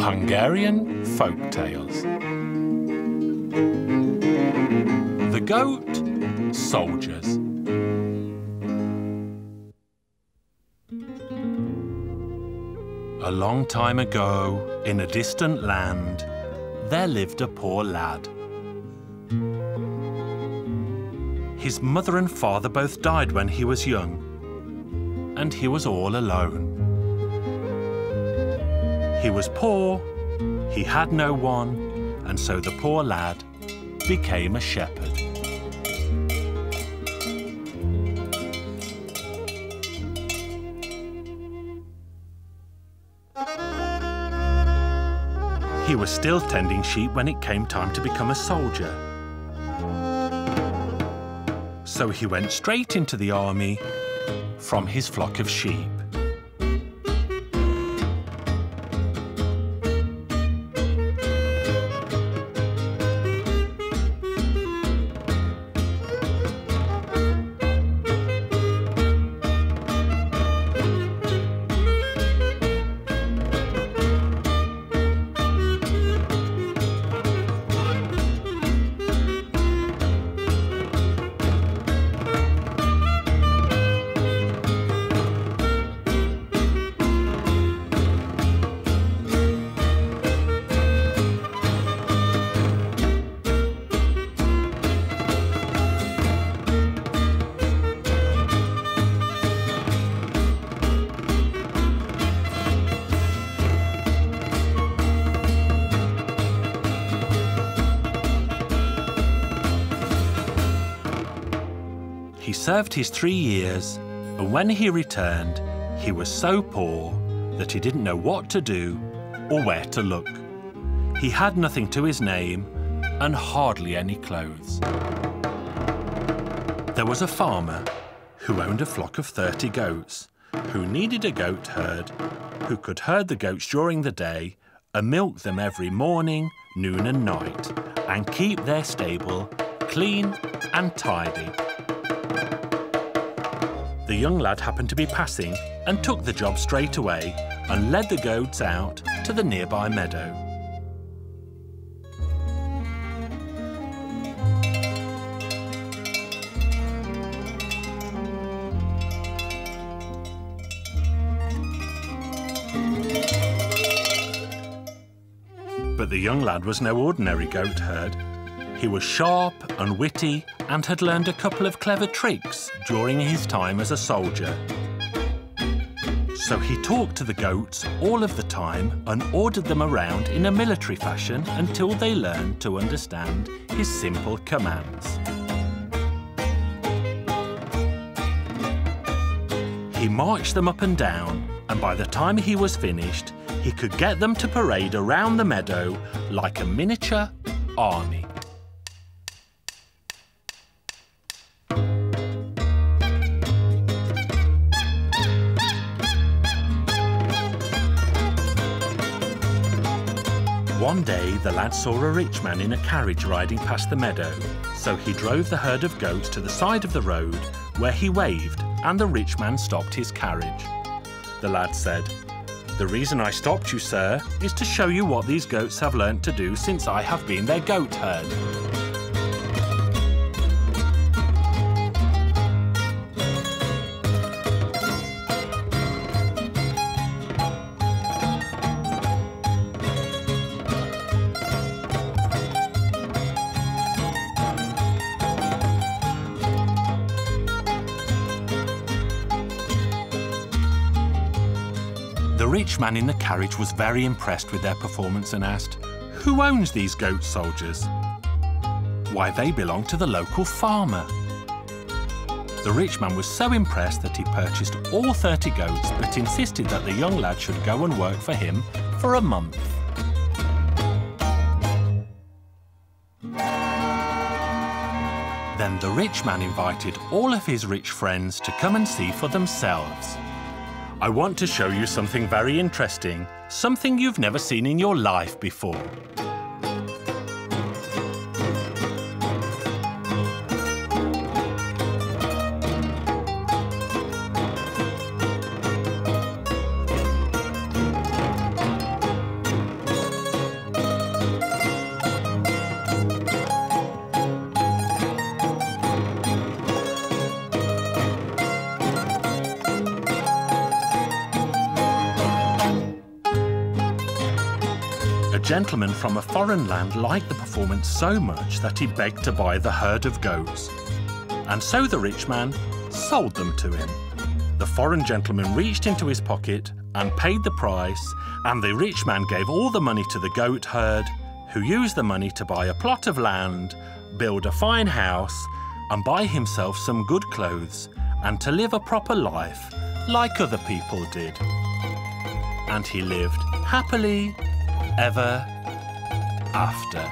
Hungarian Folk Tales. The Goat Soldiers. A long time ago, in a distant land, there lived a poor lad. His mother and father both died when he was young, and he was all alone. He was poor, he had no one, and so the poor lad became a shepherd. He was still tending sheep when it came time to become a soldier. So he went straight into the army from his flock of sheep. He served his 3 years, and when he returned, he was so poor that he didn't know what to do or where to look. He had nothing to his name and hardly any clothes. There was a farmer who owned a flock of 30 goats, who needed a goat herd, who could herd the goats during the day and milk them every morning, noon and night, and keep their stable clean and tidy. The young lad happened to be passing and took the job straight away and led the goats out to the nearby meadow. But the young lad was no ordinary goat herd. He was sharp and witty and had learned a couple of clever tricks during his time as a soldier. So he talked to the goats all of the time and ordered them around in a military fashion until they learned to understand his simple commands. He marched them up and down, and by the time he was finished, he could get them to parade around the meadow like a miniature army. One day, the lad saw a rich man in a carriage riding past the meadow, so he drove the herd of goats to the side of the road, where he waved, and the rich man stopped his carriage. The lad said, "The reason I stopped you, sir, is to show you what these goats have learnt to do since I have been their goat herd." The rich man in the carriage was very impressed with their performance and asked, "Who owns these goat soldiers?" "Why, they belong to the local farmer." The rich man was so impressed that he purchased all 30 goats but insisted that the young lad should go and work for him for a month. Then the rich man invited all of his rich friends to come and see for themselves. "I want to show you something very interesting, something you've never seen in your life before." gentleman from a foreign land liked the performance so much that he begged to buy the herd of goats. And so the rich man sold them to him. The foreign gentleman reached into his pocket and paid the price, and the rich man gave all the money to the goat herd, who used the money to buy a plot of land, build a fine house, and buy himself some good clothes, and to live a proper life like other people did. And he lived happily ever after.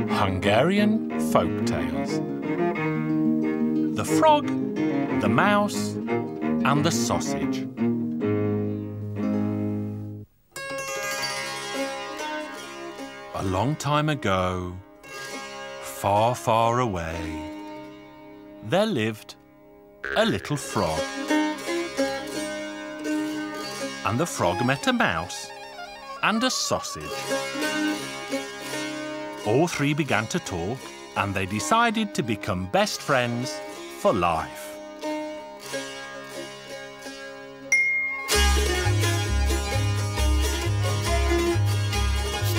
Hungarian Folk Tales. The Frog, the Mouse, and the Sausage. A long time ago, far, far away, there lived a little frog. And the frog met a mouse and a sausage. All three began to talk, and they decided to become best friends for life.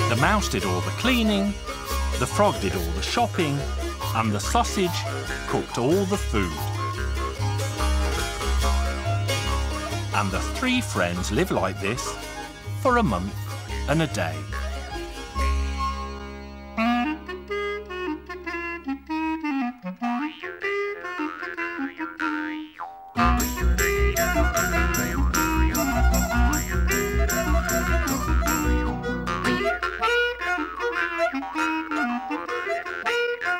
The mouse did all the cleaning, the frog did all the shopping, and the sausage cooked all the food. And the three friends lived like this for a month and a day.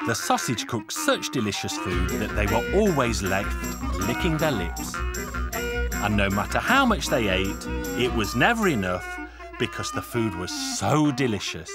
The sausage cooked such delicious food that they were always left licking their lips. And no matter how much they ate, it was never enough because the food was so delicious.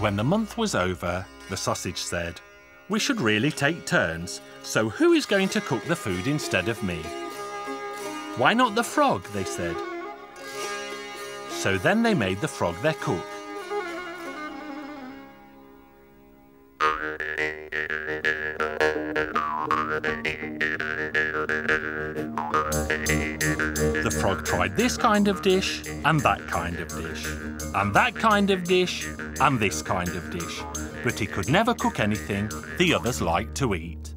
When the month was over, the sausage said, "We should really take turns, so who is going to cook the food instead of me?" "Why not the frog?" they said. So then they made the frog their cook. The frog tried this kind of dish, and that kind of dish, and that kind of dish, and this kind of dish, but he could never cook anything the others liked to eat.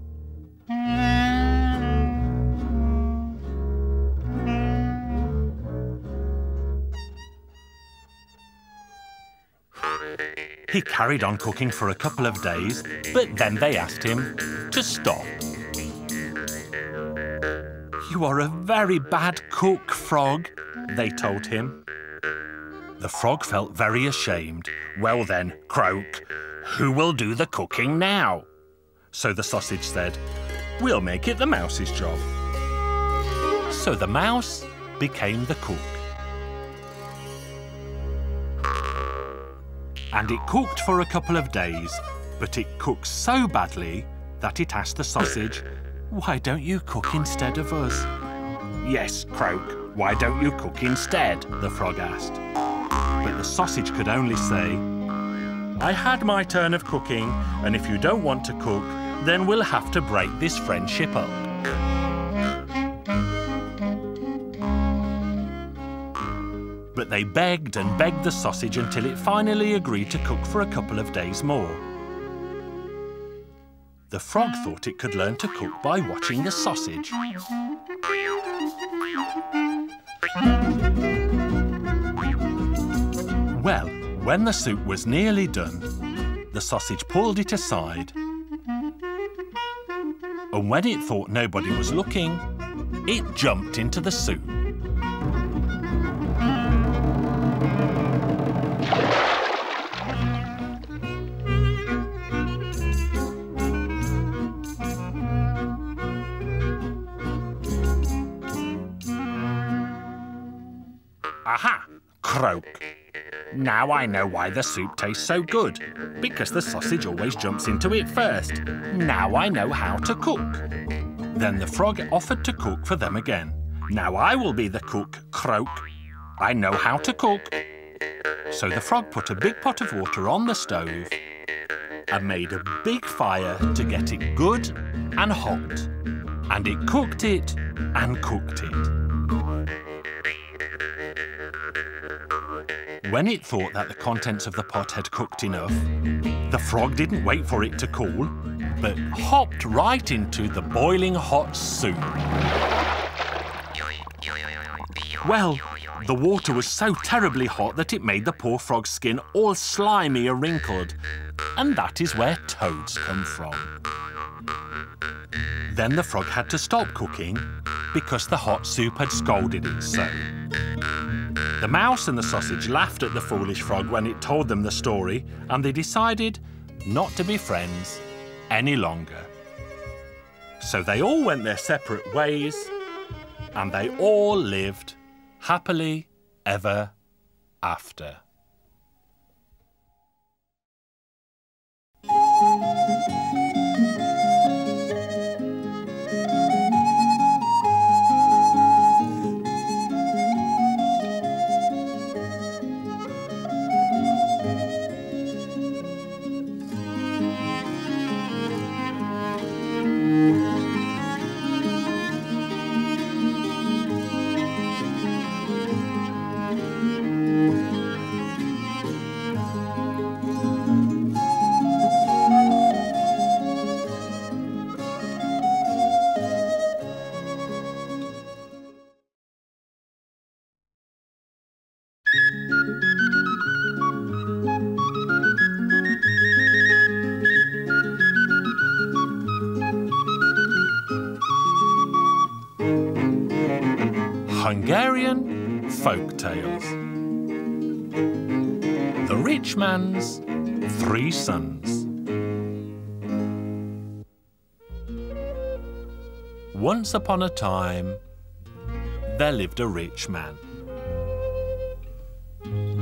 He carried on cooking for a couple of days, but then they asked him to stop. "You are a very bad cook, Frog," they told him. The frog felt very ashamed. "Well then, croak, who will do the cooking now?" So the sausage said, "We'll make it the mouse's job." So the mouse became the cook. And it cooked for a couple of days, but it cooked so badly that it asked the sausage, "Why don't you cook instead of us?" "Yes, croak, why don't you cook instead?" the frog asked. But the sausage could only say, "I had my turn of cooking, and if you don't want to cook, then we'll have to break this friendship up." But they begged and begged the sausage until it finally agreed to cook for a couple of days more. The frog thought it could learn to cook by watching the sausage. Well, when the soup was nearly done, the sausage pulled it aside, and when it thought nobody was looking, it jumped into the soup. Aha! Croak. Now I know why the soup tastes so good. Because the sausage always jumps into it first. Now I know how to cook. Then the frog offered to cook for them again. Now I will be the cook, Croak. I know how to cook. So the frog put a big pot of water on the stove and made a big fire to get it good and hot. And it cooked it and cooked it. When it thought that the contents of the pot had cooked enough, the frog didn't wait for it to cool, but hopped right into the boiling hot soup. Well, the water was so terribly hot that it made the poor frog's skin all slimy and wrinkled, and that is where toads come from. Then the frog had to stop cooking because the hot soup had scalded it so. The mouse and the sausage laughed at the foolish frog when it told them the story, and they decided not to be friends any longer. So they all went their separate ways, and they all lived happily ever after. Hungarian Folk Tales. The Rich Man's Three Sons. Once upon a time, there lived a rich man.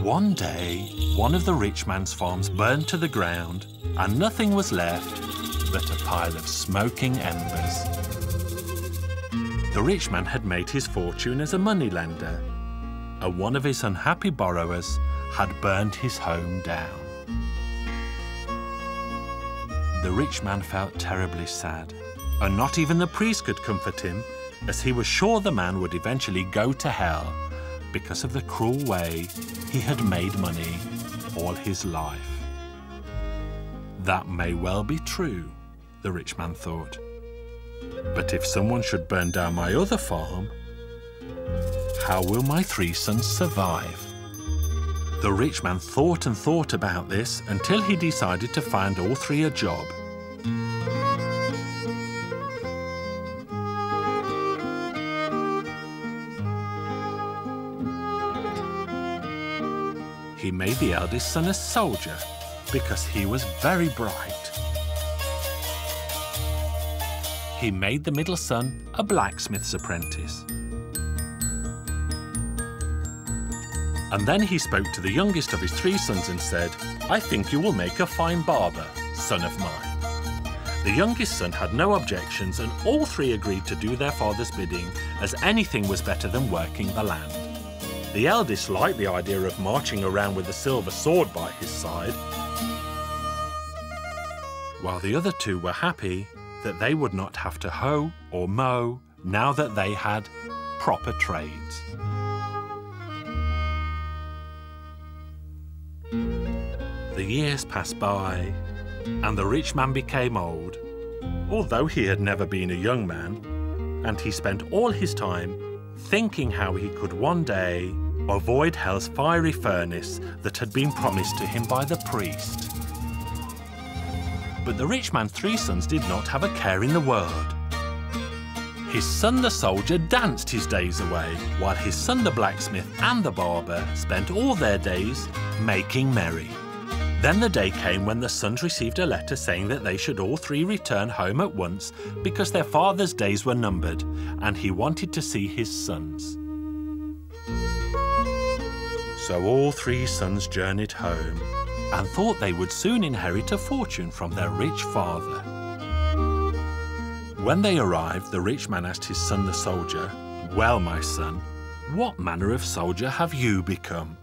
One day, one of the rich man's farms burned to the ground, and nothing was left but a pile of smoking embers. The rich man had made his fortune as a moneylender, and one of his unhappy borrowers had burned his home down. The rich man felt terribly sad, and not even the priest could comfort him, as he was sure the man would eventually go to hell because of the cruel way he had made money all his life. That may well be true, the rich man thought. But if someone should burn down my other farm, how will my three sons survive? The rich man thought and thought about this until he decided to find all three a job. He made the eldest son a soldier because he was very bright. He made the middle son a blacksmith's apprentice. And then he spoke to the youngest of his three sons and said, "I think you will make a fine barber, son of mine." The youngest son had no objections, and all three agreed to do their father's bidding, as anything was better than working the land. The eldest liked the idea of marching around with a silver sword by his side, while the other two were happy that they would not have to hoe or mow now that they had proper trades. The years passed by, and the rich man became old, although he had never been a young man, and he spent all his time thinking how he could one day avoid hell's fiery furnace that had been promised to him by the priest. But the rich man's 3 sons did not have a care in the world. His son the soldier danced his days away, while his son the blacksmith and the barber spent all their days making merry. Then the day came when the sons received a letter saying that they should all 3 return home at once because their father's days were numbered, and he wanted to see his sons. So all 3 sons journeyed home and thought they would soon inherit a fortune from their rich father. When they arrived, the rich man asked his son the soldier, "Well, my son, what manner of soldier have you become?"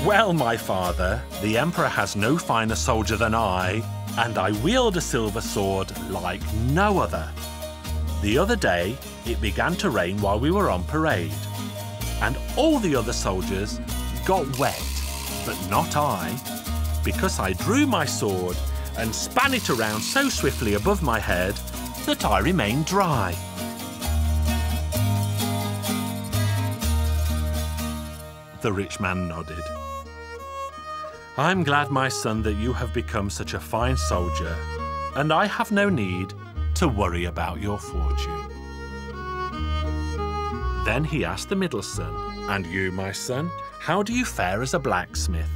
"Well, my father, the emperor has no finer soldier than I, and I wield a silver sword like no other. The other day, it began to rain while we were on parade, and all the other soldiers got wet, but not I, because I drew my sword and span it around so swiftly above my head that I remained dry." The rich man nodded. "I'm glad, my son, that you have become such a fine soldier, and I have no need to worry about your fortune." Then he asked the middle son, "And you, my son, how do you fare as a blacksmith?"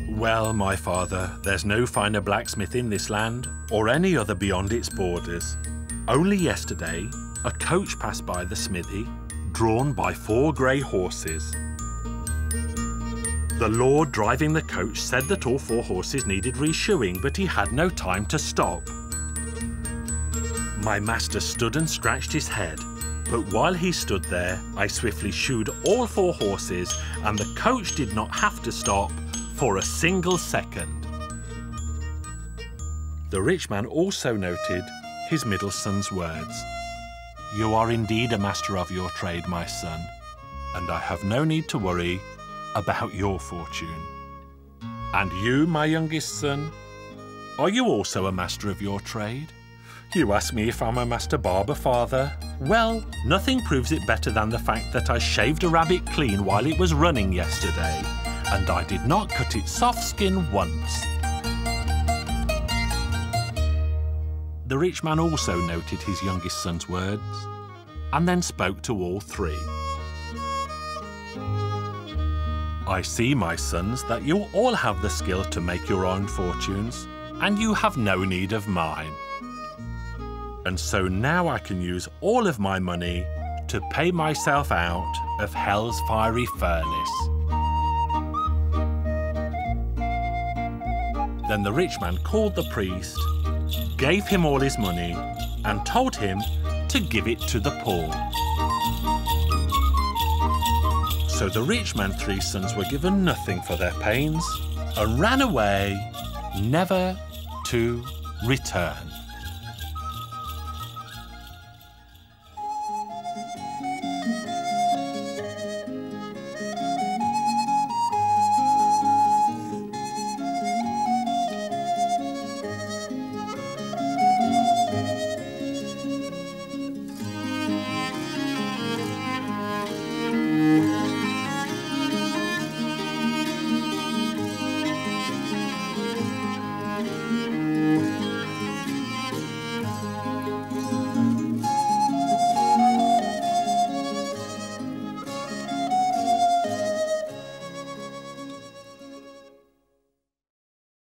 "Well, my father, there's no finer blacksmith in this land or any other beyond its borders. Only yesterday, a coach passed by the smithy, drawn by 4 grey horses. The lord driving the coach said that all 4 horses needed reshoeing, but he had no time to stop. My master stood and scratched his head, but while he stood there, I swiftly shoed all 4 horses, and the coach did not have to stop for a single second." The rich man also noted his middle son's words. "You are indeed a master of your trade, my son, and I have no need to worry about your fortune. And you, my youngest son, are you also a master of your trade? You ask me if I'm a master barber, father. Well, nothing proves it better than the fact that I shaved a rabbit clean while it was running yesterday, and I did not cut its soft skin once." The rich man also noted his youngest son's words, and then spoke to all 3. "I see, my sons, that you all have the skill to make your own fortunes, and you have no need of mine. And so now I can use all of my money to pay myself out of hell's fiery furnace." Then the rich man called the priest, gave him all his money, and told him to give it to the poor. So the rich man's 3 sons were given nothing for their pains and ran away, never to return.